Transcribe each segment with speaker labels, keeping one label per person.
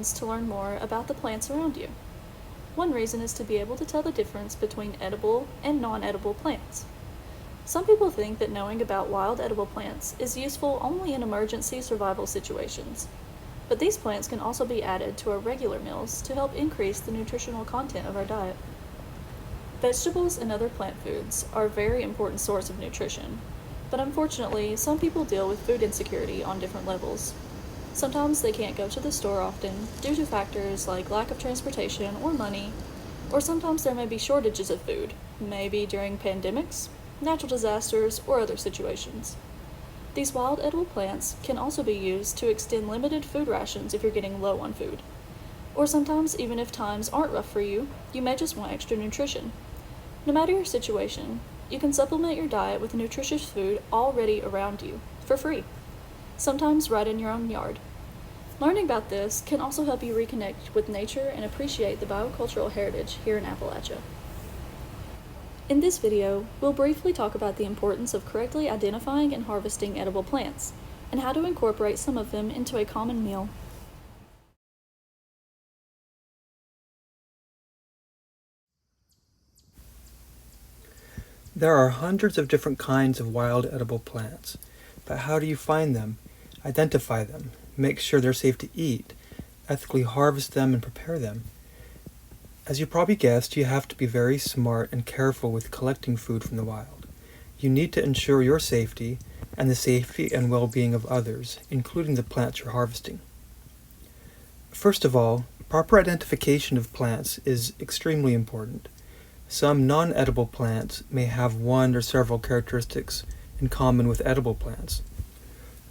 Speaker 1: reasons to learn more about the plants around you. One reason is to be able to tell the difference between edible and non-edible plants. Some people think that knowing about wild edible plants is useful only in emergency survival situations, but these plants can also be added to our regular meals to help increase the nutritional content of our diet. Vegetables and other plant foods are a very important source of nutrition, but unfortunately, some people deal with food insecurity on different levels. Sometimes they can't go to the store often due to factors like lack of transportation or money, or sometimes there may be shortages of food, maybe during pandemics, natural disasters, or other situations. These wild edible plants can also be used to extend limited food rations if you're getting low on food. Or sometimes, even if times aren't rough for you, you may just want extra nutrition. No matter your situation, you can supplement your diet with nutritious food already around you, for free, sometimes right in your own yard. Learning about this can also help you reconnect with nature and appreciate the biocultural heritage here in Appalachia. In this video, we'll briefly talk about the importance of correctly identifying and harvesting edible plants, and how to incorporate some of them into a common meal.
Speaker 2: There are hundreds of different kinds of wild edible plants, but how do you find them, identify them, make sure they're safe to eat, ethically harvest them and prepare them? As you probably guessed, you have to be very smart and careful with collecting food from the wild. You need to ensure your safety and the safety and well-being of others, including the plants you're harvesting. First of all, proper identification of plants is extremely important. Some non-edible plants may have one or several characteristics in common with edible plants,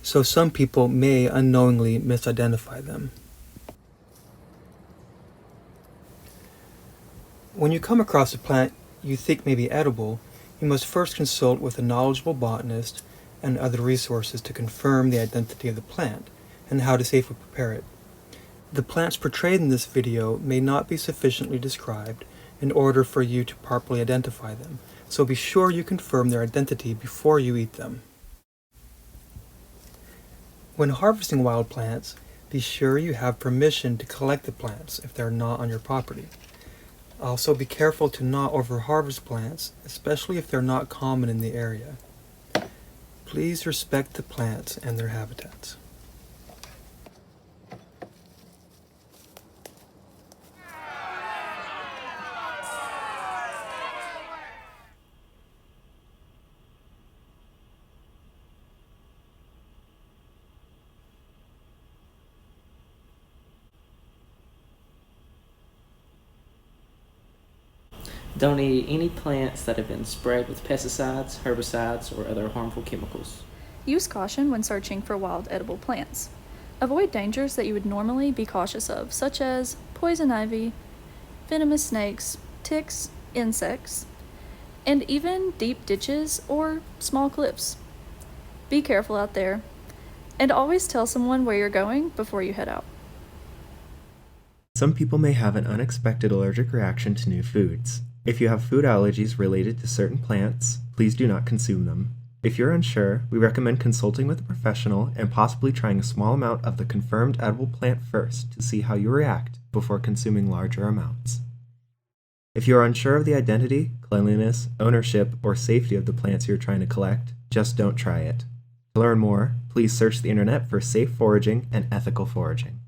Speaker 2: so some people may unknowingly misidentify them. When you come across a plant you think may be edible, you must first consult with a knowledgeable botanist and other resources to confirm the identity of the plant and how to safely prepare it. The plants portrayed in this video may not be sufficiently described in order for you to properly identify them, so be sure you confirm their identity before you eat them. When harvesting wild plants, be sure you have permission to collect the plants if they're not on your property. Also, be careful to not over-harvest plants, especially if they're not common in the area. Please respect the plants and their habitats.
Speaker 3: Don't eat any plants that have been sprayed with pesticides, herbicides, or other harmful chemicals.
Speaker 1: Use caution when searching for wild edible plants. Avoid dangers that you would normally be cautious of, such as poison ivy, venomous snakes, ticks, insects, and even deep ditches or small cliffs. Be careful out there, and always tell someone where you're going before you head out.
Speaker 4: Some people may have an unexpected allergic reaction to new foods. If you have food allergies related to certain plants, please do not consume them. If you're unsure, we recommend consulting with a professional and possibly trying a small amount of the confirmed edible plant first to see how you react before consuming larger amounts. If you are unsure of the identity, cleanliness, ownership, or safety of the plants you're trying to collect, just don't try it. To learn more, please search the internet for safe foraging and ethical foraging.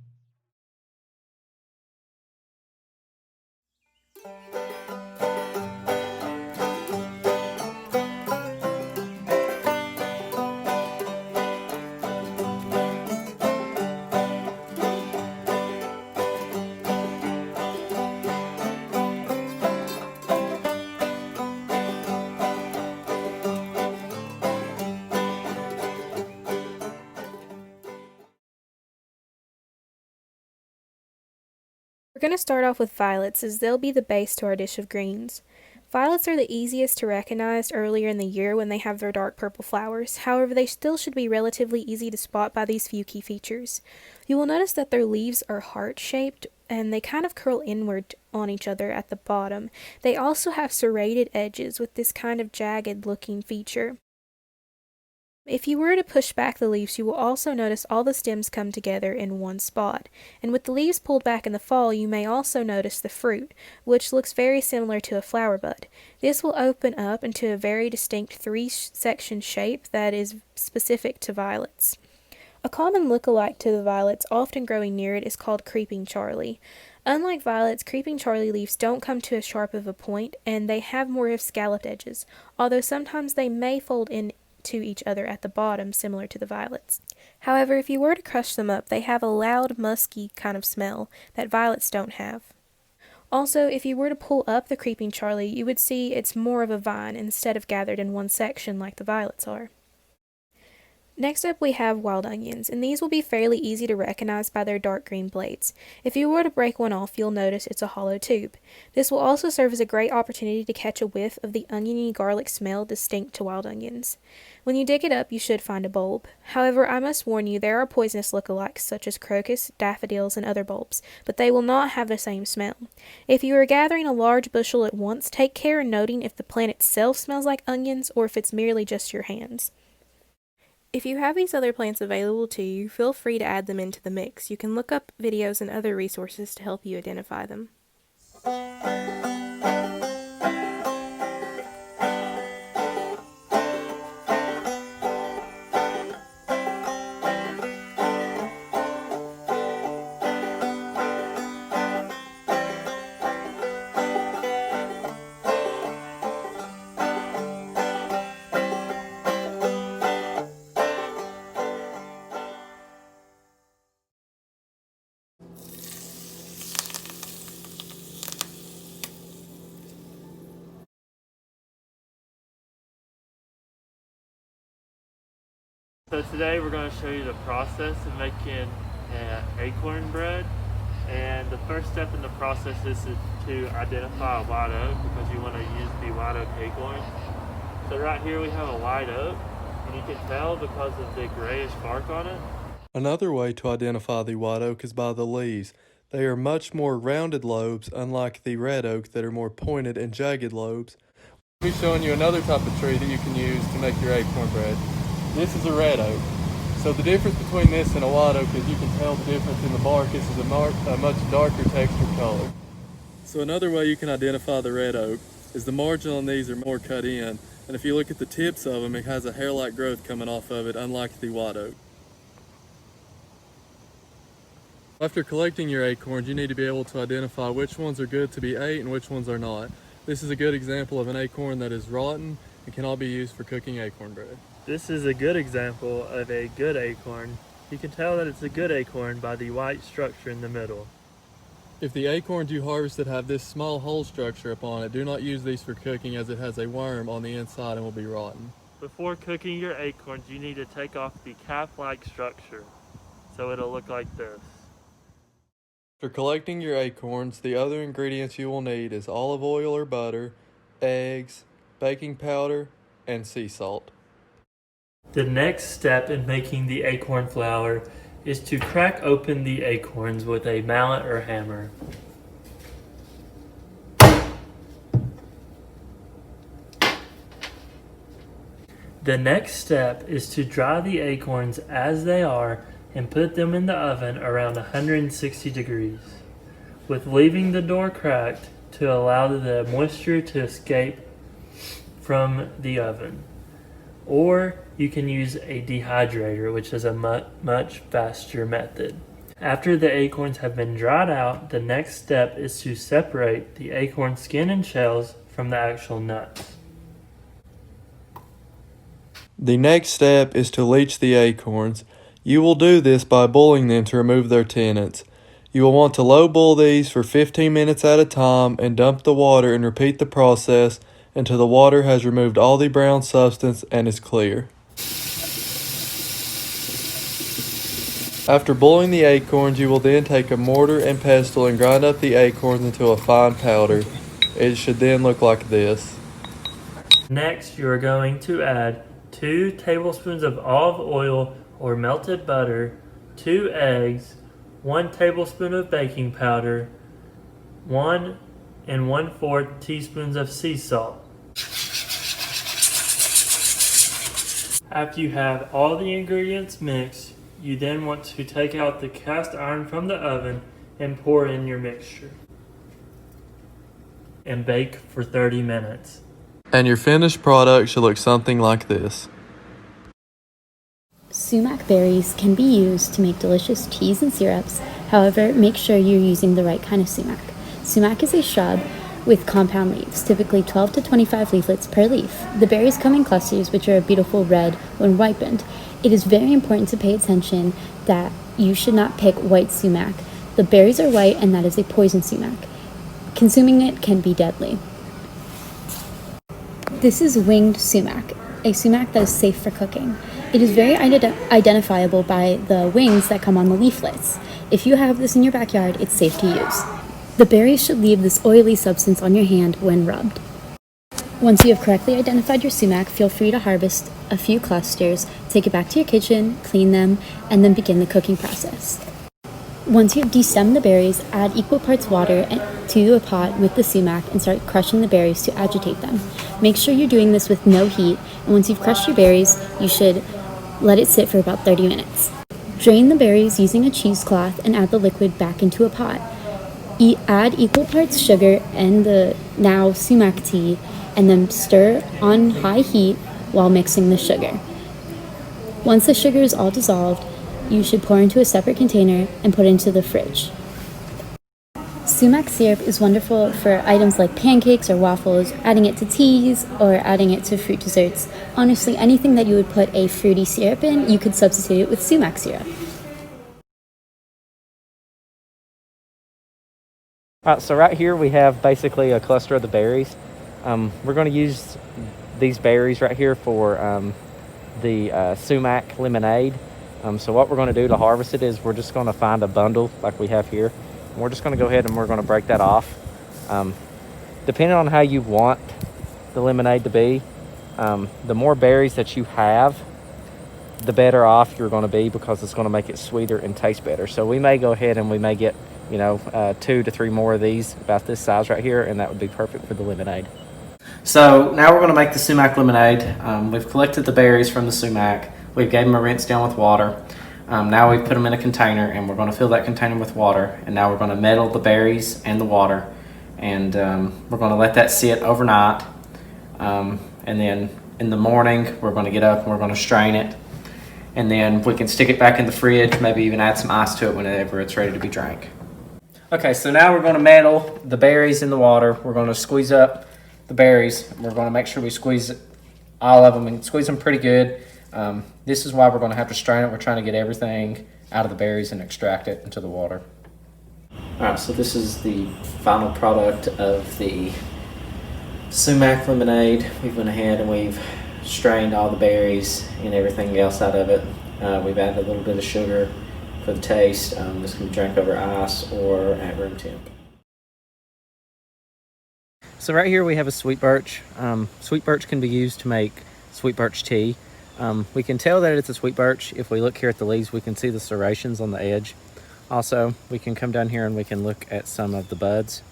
Speaker 5: We're going to start off with violets, as they'll be the base to our dish of greens. Violets are the easiest to recognize earlier in the year when they have their dark purple flowers. However, they still should be relatively easy to spot by these few key features. You will notice that their leaves are heart-shaped and they kind of curl inward on each other at the bottom. They also have serrated edges with this kind of jagged looking feature. If you were to push back the leaves, you will also notice all the stems come together in one spot. And with the leaves pulled back in the fall, you may also notice the fruit, which looks very similar to a flower bud. This will open up into a very distinct three-section shape that is specific to violets. A common look-alike to the violets often growing near it is called creeping Charlie. Unlike violets, creeping Charlie leaves don't come to as sharp of a point, and they have more of scalloped edges, although sometimes they may fold in to each other at the bottom, similar to the violets. However, if you were to crush them up, they have a loud, musky kind of smell that violets don't have. Also, if you were to pull up the creeping Charlie, you would see it's more of a vine instead of gathered in one section like the violets are. Next up we have wild onions, and these will be fairly easy to recognize by their dark green blades. If you were to break one off, you'll notice it's a hollow tube. This will also serve as a great opportunity to catch a whiff of the oniony garlic smell distinct to wild onions. When you dig it up, you should find a bulb. However, I must warn you, there are poisonous lookalikes such as crocus, daffodils, and other bulbs, but they will not have the same smell. If you are gathering a large bushel at once, take care in noting if the plant itself smells like onions or if it's merely just your hands. If you have these other plants available to you, feel free to add them into the mix. You can look up videos and other resources to help you identify them.
Speaker 6: So today we're going to show you the process of making acorn bread, and the first step in the process is to identify a white oak, because you want to use the white oak acorn. So right here we have a white oak, and you can tell because of the grayish bark on it.
Speaker 7: Another way to identify the white oak is by the leaves. They are much more rounded lobes, unlike the red oak that are more pointed and jagged lobes.
Speaker 8: I'll be showing you another type of tree that you can use to make your acorn bread. This is a red oak. So the difference between this and a white oak is you can tell the difference in the bark. This is a much darker textured color.
Speaker 7: So another way you can identify the red oak is the margin on these are more cut in, and if you look at the tips of them, it has a hair-like growth coming off of it, unlike the white oak. After collecting your acorns, you need to be able to identify which ones are good to be ate and which ones are not. This is a good example of an acorn that is rotten and cannot be used for cooking acorn bread.
Speaker 6: This is a good example of a good acorn. You can tell that it's a good acorn by the white structure in the middle.
Speaker 7: If the acorns you harvested have this small hole structure upon it, do not use these for cooking, as it has a worm on the inside and will be rotten.
Speaker 6: Before cooking your acorns, you need to take off the cap-like structure, so it'll look like this.
Speaker 7: For collecting your acorns, the other ingredients you will need is olive oil or butter, eggs, baking powder, and sea salt.
Speaker 6: The next step in making the acorn flour is to crack open the acorns with a mallet or hammer. The next step is to dry the acorns as they are and put them in the oven around 160 degrees, with leaving the door cracked to allow the moisture to escape from the oven. Or you can use a dehydrator, which is a much faster method. After the acorns have been dried out, the next step is to separate the acorn skin and shells from the actual nuts.
Speaker 7: The next step is to leach the acorns. You will do this by boiling them to remove their tannins. You will want to low boil these for 15 minutes at a time and dump the water and repeat the process until the water has removed all the brown substance and is clear. After boiling the acorns, you will then take a mortar and pestle and grind up the acorns into a fine powder. It should then look like this.
Speaker 6: Next, you are going to add 2 tablespoons of olive oil or melted butter, 2 eggs, 1 tablespoon of baking powder, 1 1/4 teaspoons of sea salt. After you have all the ingredients mixed, you then want to take out the cast iron from the oven and pour in your mixture. And bake for 30 minutes.
Speaker 7: And your finished product should look something like this.
Speaker 9: Sumac berries can be used to make delicious teas and syrups. However, make sure you're using the right kind of sumac. Sumac is a shrub with compound leaves, typically 12 to 25 leaflets per leaf. The berries come in clusters, which are a beautiful red when ripened. It is very important to pay attention that you should not pick white sumac. The berries are white, and that is a poison sumac. Consuming it can be deadly. This is winged sumac, a sumac that is safe for cooking. It is very identifiable by the wings that come on the leaflets. If you have this in your backyard, it's safe to use. The berries should leave this oily substance on your hand when rubbed. Once you have correctly identified your sumac, feel free to harvest a few clusters, take it back to your kitchen, clean them, and then begin the cooking process. Once you have destemmed the berries, add equal parts water to a pot with the sumac and start crushing the berries to agitate them. Make sure you're doing this with no heat, and once you've crushed your berries, you should let it sit for about 30 minutes. Drain the berries using a cheesecloth and add the liquid back into a pot. Add equal parts sugar and the now sumac tea, and then stir on high heat while mixing the sugar. Once the sugar is all dissolved, you should pour into a separate container and put into the fridge. Sumac syrup is wonderful for items like pancakes or waffles, adding it to teas, or adding it to fruit desserts. Honestly, anything that you would put a fruity syrup in, you could substitute it with sumac syrup.
Speaker 10: All right, so right here we have basically a cluster of the berries. We're going to use these berries right here for the sumac lemonade. So what we're going to do to harvest it is we're just going to find a bundle like we have here. And we're just going to go ahead and we're going to break that off. Depending on how you want the lemonade to be, the more berries that you have, the better off you're going to be, because it's going to make it sweeter and taste better. So we may go ahead and we may get 2 to 3 more of these about this size right here, and that would be perfect for the lemonade.
Speaker 3: So now we're going to make the sumac lemonade. We've collected the berries from the sumac. We've gave them a rinse down with water. Now we've put them in a container, and we're going to fill that container with water. And now we're going to metal the berries and the water, and we're going to let that sit overnight. And then in the morning, we're going to get up and we're going to strain it. And then we can stick it back in the fridge, maybe even add some ice to it whenever it's ready to be drank. Okay, so now we're going to metal the berries in the water. We're going to squeeze up the berries. We're going to make sure we squeeze all of them and squeeze them pretty good. This is why we're going to have to strain it. We're trying to get everything out of the berries and extract it into the water. Alright, so this is the final product of the sumac lemonade. We've went ahead and we've strained all the berries and everything else out of it. We've added a little bit of sugar for the taste. This can be drank over ice or at room temp.
Speaker 10: So right here we have a sweet birch. Sweet birch can be used to make sweet birch tea. We can tell that it's a sweet birch. If we look here at the leaves, we can see the serrations on the edge. Also, we can come down here and we can look at some of the buds.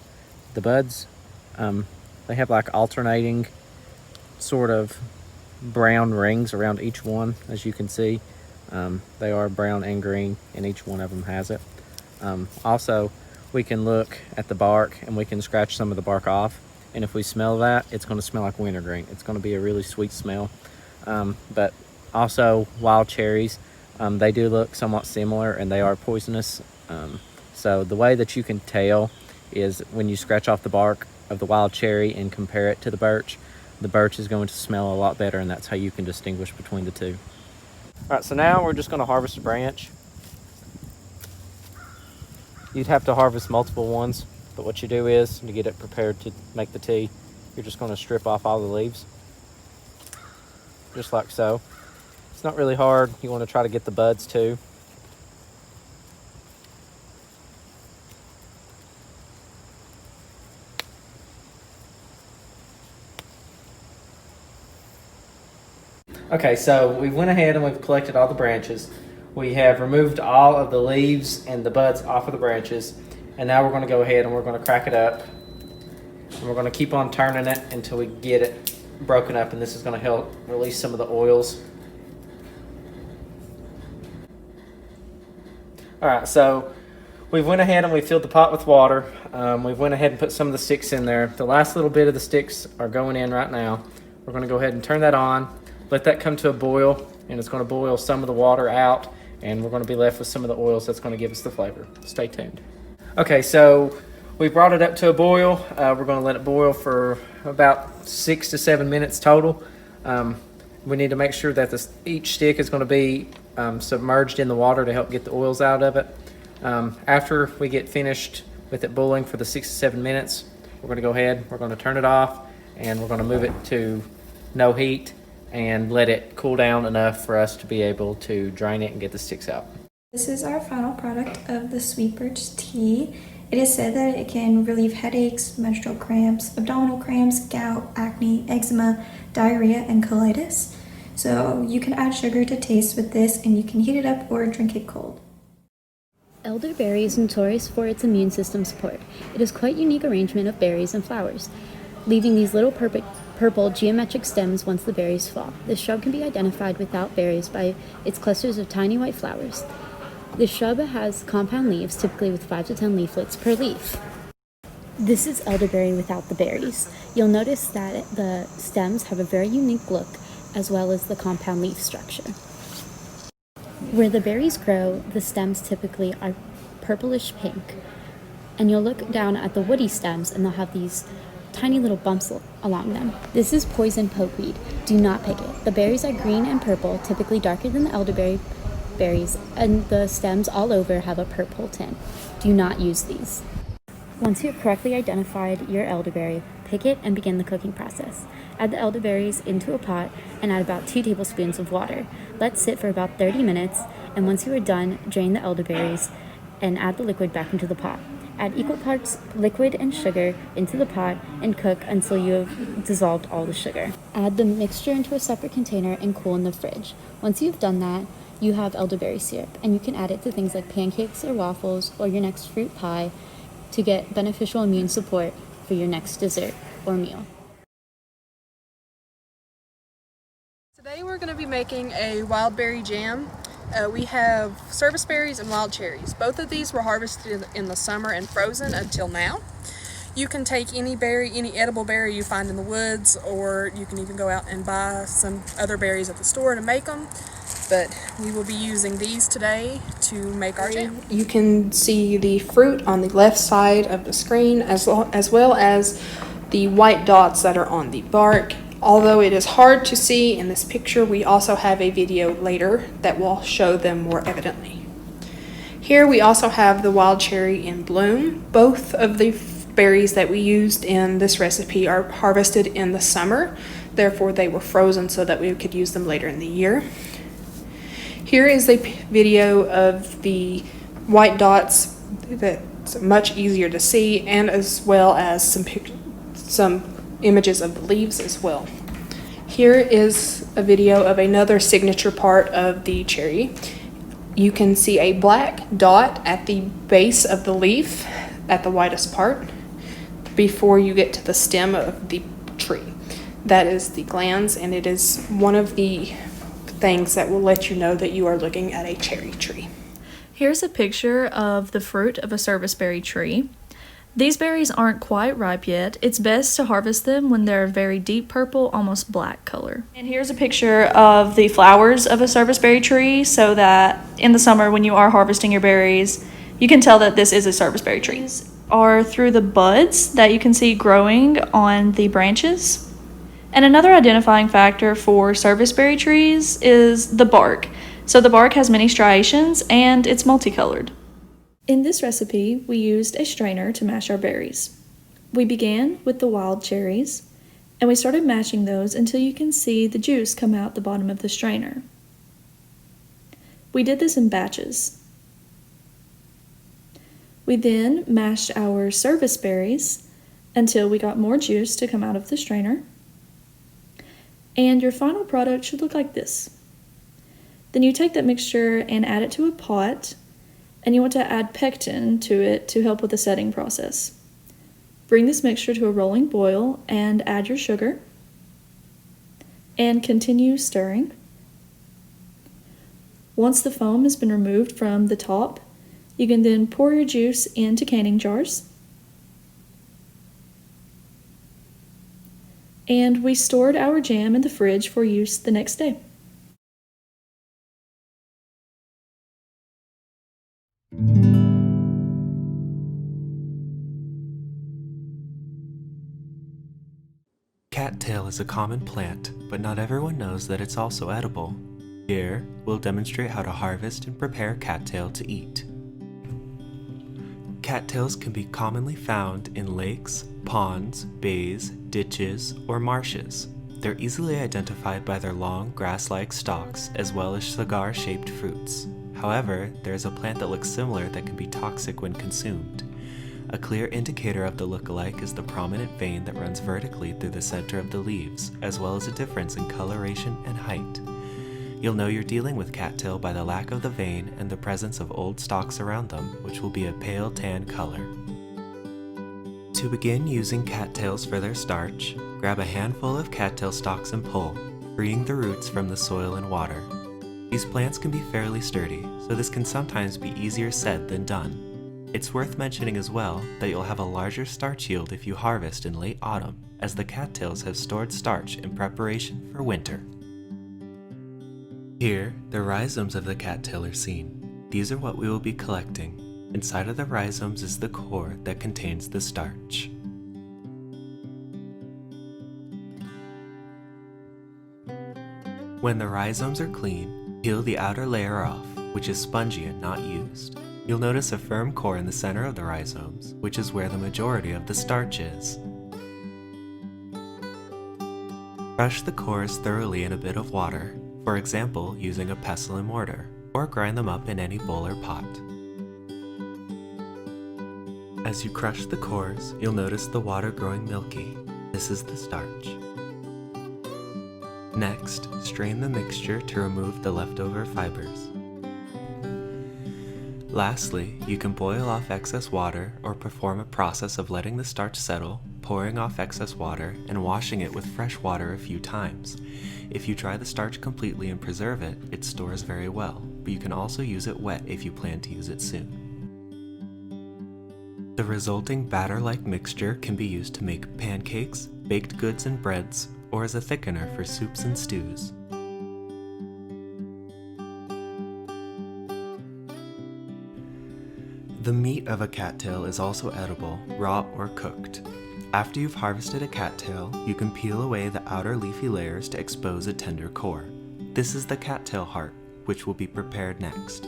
Speaker 10: The buds, they have like alternating sort of brown rings around each one, as you can see. They are brown and green, and each one of them has it. Also, we can look at the bark and we can scratch some of the bark off. And if we smell that, it's going to smell like wintergreen. It's going to be a really sweet smell. But also wild cherries, they do look somewhat similar, and they are poisonous. So the way that you can tell is when you scratch off the bark of the wild cherry and compare it to the birch is going to smell a lot better, and that's how you can distinguish between the two. All right, so now we're just going to harvest a branch. You'd have to harvest multiple ones, but what you do is, to get it prepared to make the tea, you're just going to strip off all the leaves, just like so. It's not really hard. You want to try to get the buds too. Okay, so we went ahead and we've collected all the branches. We have removed all of the leaves and the buds off of the branches. And now we're going to go ahead and we're going to crack it up. And we're going to keep on turning it until we get it broken up. And this is going to help release some of the oils
Speaker 3: All right, so we've went ahead and we filled the pot with water. We've went ahead and put some of the sticks in there. The last little bit of the sticks are going in right now. We're going to go ahead and turn that on, let that come to a boil, and it's going to boil some of the water out, and we're going to be left with some of the oils that's going to give us the flavor. Stay tuned. Okay, so we brought it up to a boil. We're going to let it boil for about 6 to 7 minutes total. We need to make sure that each stick is going to be submerged in the water to help get the oils out of it. After we get finished with it boiling for the 6 to 7 minutes, we're going to go ahead, we're going to turn it off, and we're going to move it to no heat and let it cool down enough for us to be able to drain it and get the sticks out.
Speaker 11: This is our final product of the sweet birch tea. It is said that it can relieve headaches, menstrual cramps, abdominal cramps, gout, acne, eczema, diarrhea, and colitis. So you can add sugar to taste with this, and you can heat it up or drink it cold.
Speaker 9: Elderberry is notorious for its immune system support. It is quite a unique arrangement of berries and flowers, leaving these little purple geometric stems once the berries fall. This shrub can be identified without berries by its clusters of tiny white flowers. This shrub has compound leaves, typically with 5 to 10 leaflets per leaf. This is elderberry without the berries. You'll notice that the stems have a very unique look, as well as the compound leaf structure. Where the berries grow, the stems typically are purplish pink, and you'll look down at the woody stems and they'll have these tiny little bumps along them. This is poison pokeweed. Do not pick it. The berries are green and purple, typically darker than the elderberry berries, and the stems all over have a purple tint. Do not use these. Once you've correctly identified your elderberry, pick it and begin the cooking process. Add the elderberries into a pot and add about 2 tablespoons of water. Let sit for about 30 minutes, and once you are done, drain the elderberries and add the liquid back into the pot. Add equal parts liquid and sugar into the pot and cook until you have dissolved all the sugar. Add the mixture into a separate container and cool in the fridge. Once you've done that, you have elderberry syrup, and you can add it to things like pancakes or waffles or your next fruit pie to get beneficial immune support for your next dessert or meal.
Speaker 12: Today we're going to be making a wild berry jam. We have service berries and wild cherries. Both of these were harvested in the summer and frozen until now. You can take any berry, any edible berry you find in the woods, or you can even go out and buy some other berries at the store to make them. But we will be using these today to make our jam. You can see the fruit on the left side of the screen as well as the white dots that are on the bark. Although it is hard to see in this picture, we also have a video later that will show them more evidently. Here we also have the wild cherry in bloom. Both of the berries that we used in this recipe are harvested in the summer, therefore they were frozen so that we could use them later in the year. Here is a video of the white dots that's much easier to see, and as well as some images of the leaves as well. Here is a video of another signature part of the cherry. You can see a black dot at the base of the leaf at the widest part before you get to the stem of the tree. That is the glands, and it is one of the things that will let you know that you are looking at a cherry tree.
Speaker 1: Here's a picture of the fruit of a serviceberry tree. These berries aren't quite ripe yet. It's best to harvest them when they're a very deep purple, almost black color. And here's a picture of the flowers of a serviceberry tree so that in the summer when you are harvesting your berries, you can tell that this is a serviceberry tree. These are through the buds that you can see growing on the branches. And another identifying factor for serviceberry trees is the bark. So the bark has many striations and it's multicolored. In this recipe, we used a strainer to mash our berries. We began with the wild cherries, and we started mashing those until you can see the juice come out the bottom of the strainer. We did this in batches. We then mashed our service berries until we got more juice to come out of the strainer. And your final product should look like this. Then you take that mixture and add it to a pot, and you want to add pectin to it to help with the setting process. Bring this mixture to a rolling boil and add your sugar, and continue stirring. Once the foam has been removed from the top, You can then pour your juice into canning jars. And we stored our jam in the fridge for use the next day.
Speaker 4: Cattail is a common plant, but not everyone knows that it's also edible. Here, we'll demonstrate how to harvest and prepare cattail to eat. Cattails can be commonly found in lakes, ponds, bays, ditches, or marshes. They're easily identified by their long, grass-like stalks as well as cigar-shaped fruits. However, there is a plant that looks similar that can be toxic when consumed. A clear indicator of the look-alike is the prominent vein that runs vertically through the center of the leaves, as well as a difference in coloration and height. You'll know you're dealing with cattail by the lack of the vein and the presence of old stalks around them, which will be a pale tan color. To begin using cattails for their starch, grab a handful of cattail stalks and pull, freeing the roots from the soil and water. These plants can be fairly sturdy, so this can sometimes be easier said than done. It's worth mentioning as well that you'll have a larger starch yield if you harvest in late autumn, as the cattails have stored starch in preparation for winter. Here, the rhizomes of the cattail are seen. These are what we will be collecting. Inside of the rhizomes is the core that contains the starch. When the rhizomes are clean, peel the outer layer off, which is spongy and not used. You'll notice a firm core in the center of the rhizomes, which is where the majority of the starch is. Crush the cores thoroughly in a bit of water, for example using a pestle and mortar, or grind them up in any bowl or pot. As you crush the cores, you'll notice the water growing milky. This is the starch. Next, strain the mixture to remove the leftover fibers. Lastly, you can boil off excess water or perform a process of letting the starch settle, pouring off excess water, and washing it with fresh water a few times. If you dry the starch completely and preserve it, it stores very well, but you can also use it wet if you plan to use it soon. The resulting batter-like mixture can be used to make pancakes, baked goods and breads, or as a thickener for soups and stews. The meat of a cattail is also edible, raw or cooked. After you've harvested a cattail, you can peel away the outer leafy layers to expose a tender core. This is the cattail heart, which will be prepared next.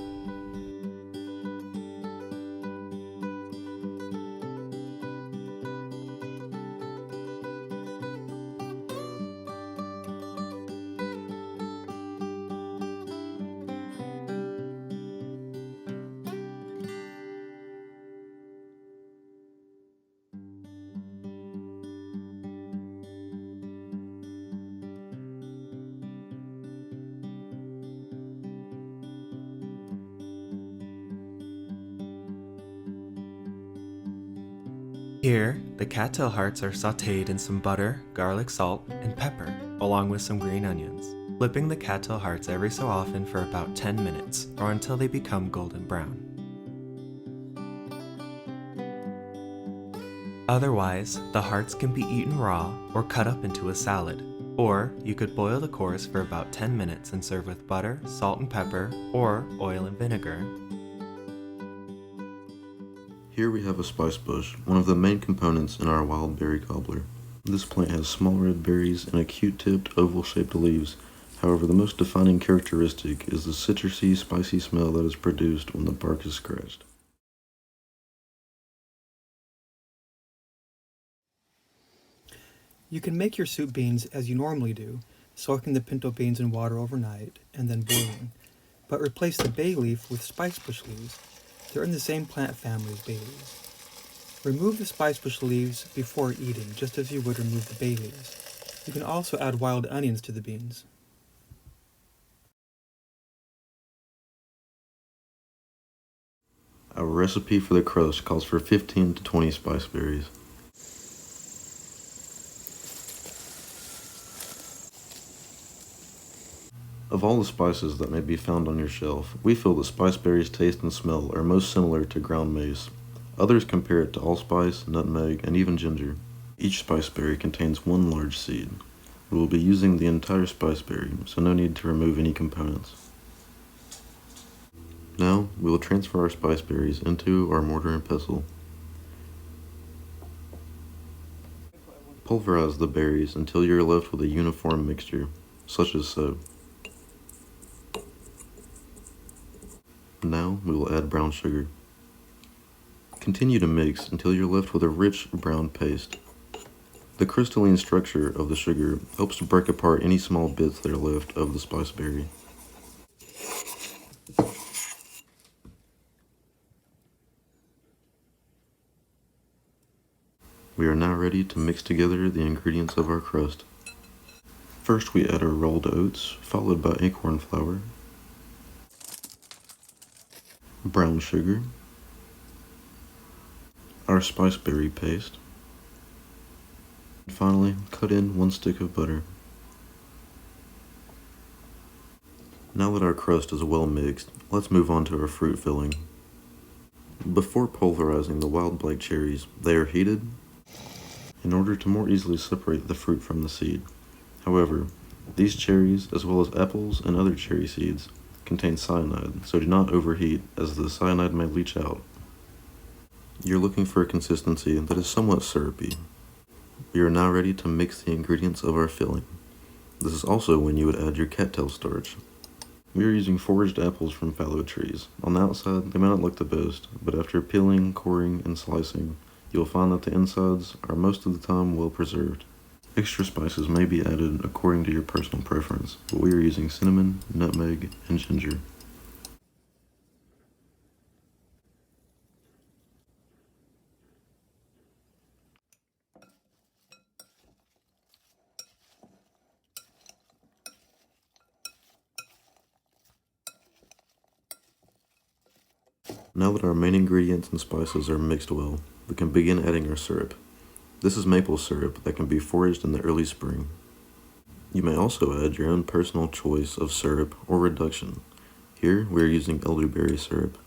Speaker 4: Here, the cattail hearts are sautéed in some butter, garlic salt, and pepper, along with some green onions, flipping the cattail hearts every so often for about 10 minutes, or until they become golden brown. Otherwise, the hearts can be eaten raw or cut up into a salad, or you could boil the cores for about 10 minutes and serve with butter, salt and pepper, or oil and vinegar.
Speaker 13: Here we have a spice bush, one of the main components in our wild berry cobbler. This plant has small red berries and acute-tipped, oval-shaped leaves. However, the most defining characteristic is the citrusy, spicy smell that is produced when the bark is scratched.
Speaker 2: You can make your soup beans as you normally do, soaking the pinto beans in water overnight and then boiling, but replace the bay leaf with spice bush leaves. They're in the same plant family as bay leaves. Remove the spice bush leaves before eating, just as you would remove the bay leaves. You can also add wild onions to the beans.
Speaker 13: Our recipe for the crust calls for 15 to 20 spice berries. Of all the spices that may be found on your shelf, we feel that spiceberry's taste and smell are most similar to ground mace. Others compare it to allspice, nutmeg, and even ginger. Each spiceberry contains one large seed. We will be using the entire spiceberry, so no need to remove any components. Now, we will transfer our spiceberries into our mortar and pestle. Pulverize the berries until you are left with a uniform mixture, such as so. Now, we will add brown sugar. Continue to mix until you're left with a rich brown paste. The crystalline structure of the sugar helps to break apart any small bits that are left of the spiceberry. We are now ready to mix together the ingredients of our crust. First we add our rolled oats, followed by acorn flour, brown sugar, our spiceberry paste, and finally cut in 1 stick of butter. Now that our crust is well mixed, let's move on to our fruit filling. Before pulverizing the wild black cherries, they are heated in order to more easily separate the fruit from the seed. However, these cherries, as well as apples and other cherry seeds, contain cyanide, so do not overheat, as the cyanide may leach out. You're looking for a consistency that is somewhat syrupy. We are now ready to mix the ingredients of our filling. This is also when you would add your cattail starch. We are using foraged apples from fallow trees. On the outside, they may not look the best, but after peeling, coring, and slicing, you'll find that the insides are most of the time well preserved. Extra spices may be added according to your personal preference, but we are using cinnamon, nutmeg, and ginger. Now that our main ingredients and spices are mixed well, we can begin adding our syrup. This is maple syrup that can be foraged in the early spring. You may also add your own personal choice of syrup or reduction. Here we are using elderberry syrup.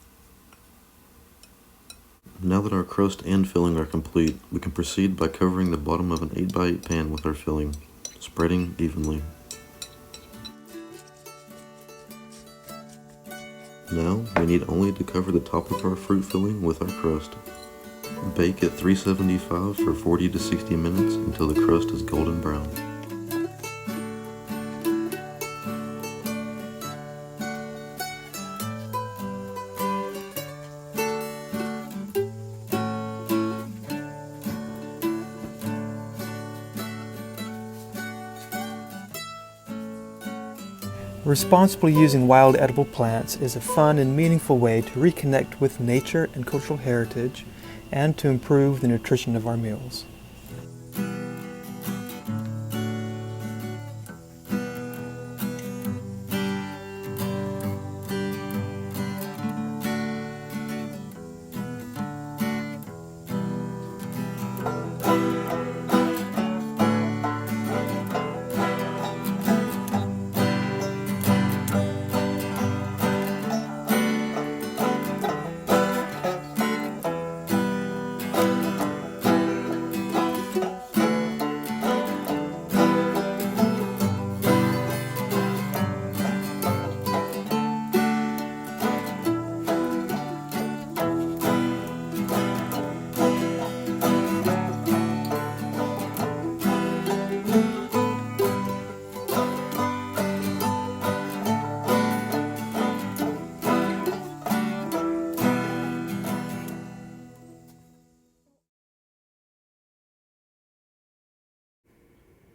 Speaker 13: Now that our crust and filling are complete, we can proceed by covering the bottom of an 8x8 pan with our filling, spreading evenly. Now, we need only to cover the top of our fruit filling with our crust. Bake at 375 for 40 to 60 minutes until the crust is golden brown.
Speaker 2: Responsibly using wild edible plants is a fun and meaningful way to reconnect with nature and cultural heritage and to improve the nutrition of our meals.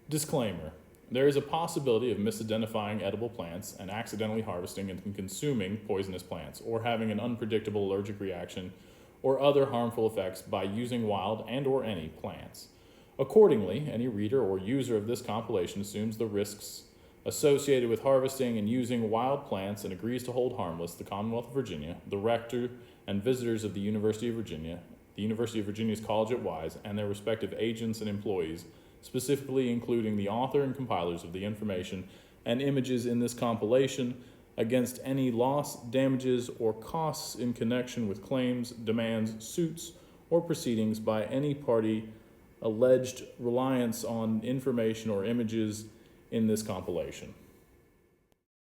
Speaker 14: Disclaimer. There is a possibility of misidentifying edible plants and accidentally harvesting and consuming poisonous plants, or having an unpredictable allergic reaction or other harmful effects by using wild and/or any plants. Accordingly, any reader or user of this compilation assumes the risks associated with harvesting and using wild plants and agrees to hold harmless the Commonwealth of Virginia, the rector and visitors of the University of Virginia, the University of Virginia's College at Wise, and their respective agents and employees, specifically including the author and compilers of the information and images in this compilation against any loss, damages, or costs in connection with claims, demands, suits, or proceedings by any party alleged reliance on information or images in this compilation.